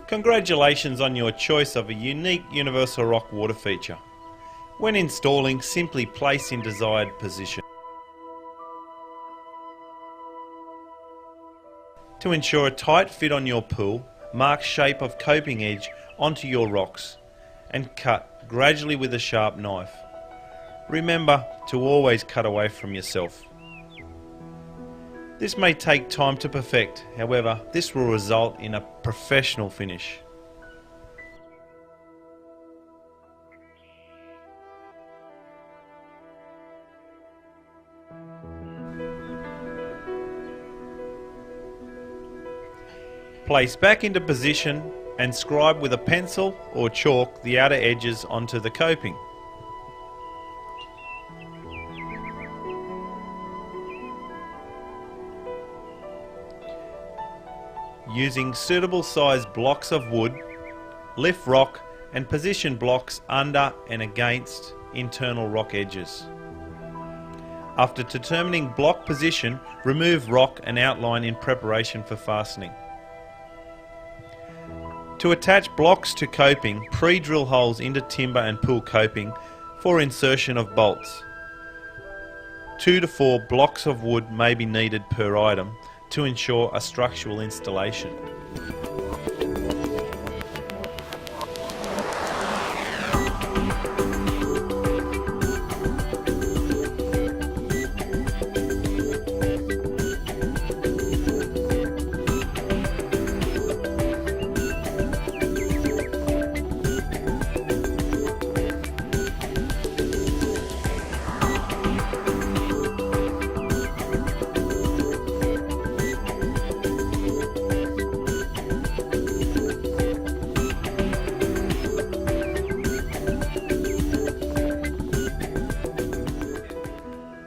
Congratulations on your choice of a unique universal rock water feature. When installing, simply place in desired position. To ensure a tight fit on your pool, mark shape of coping edge onto your rocks and cut gradually with a sharp knife. Remember to always cut away from yourself. This may take time to perfect, however, this will result in a professional finish. Place back into position and scribe with a pencil or chalk the outer edges onto the coping. Using suitable sized blocks of wood, lift rock and position blocks under and against internal rock edges. After determining block position, remove rock and outline in preparation for fastening. To attach blocks to coping, pre-drill holes into timber and pool coping for insertion of bolts. 2 to 4 blocks of wood may be needed per item to ensure a structural installation.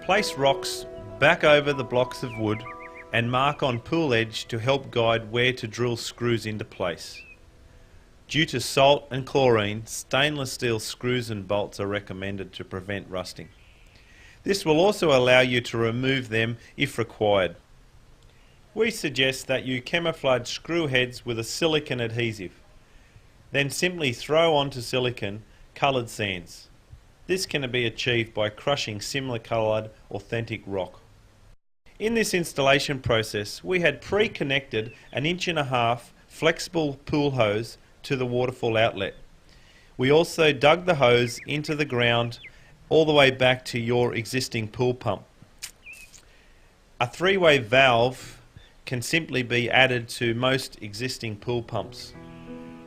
Place rocks back over the blocks of wood and mark on pool edge to help guide where to drill screws into place. Due to salt and chlorine, stainless steel screws and bolts are recommended to prevent rusting. This will also allow you to remove them if required. We suggest that you camouflage screw heads with a silicone adhesive. Then simply throw onto silicone coloured sands. This can be achieved by crushing similar coloured authentic rock. In this installation process, we had pre-connected an 1.5 inch flexible pool hose to the waterfall outlet. We also dug the hose into the ground all the way back to your existing pool pump. A 3-way valve can simply be added to most existing pool pumps.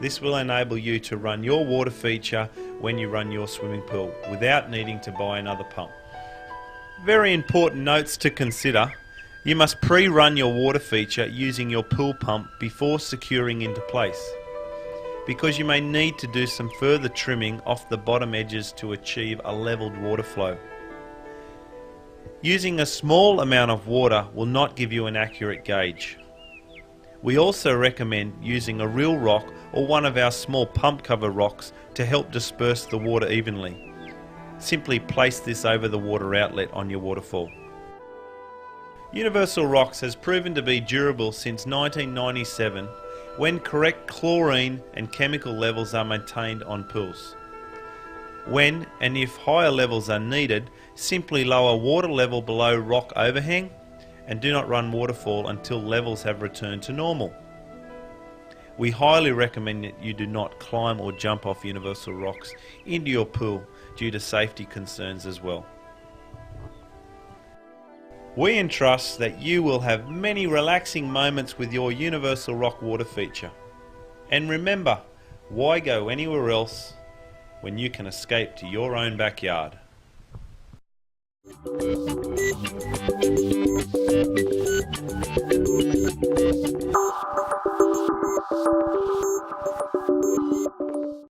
This will enable you to run your water feature when you run your swimming pool without needing to buy another pump. Very important notes to consider. You must pre-run your water feature using your pool pump before securing into place, because you may need to do some further trimming off the bottom edges to achieve a levelled water flow. Using a small amount of water will not give you an accurate gauge. We also recommend using a real rock or one of our small pump cover rocks to help disperse the water evenly. Simply place this over the water outlet on your waterfall. Universal Rocks has proven to be durable since 1997 when correct chlorine and chemical levels are maintained on pools. When and if higher levels are needed, simply lower water level below rock overhang and do not run waterfall until levels have returned to normal. We highly recommend that you do not climb or jump off Universal Rocks into your pool due to safety concerns as well. We entrust that you will have many relaxing moments with your Universal Rock water feature. And remember, why go anywhere else when you can escape to your own backyard?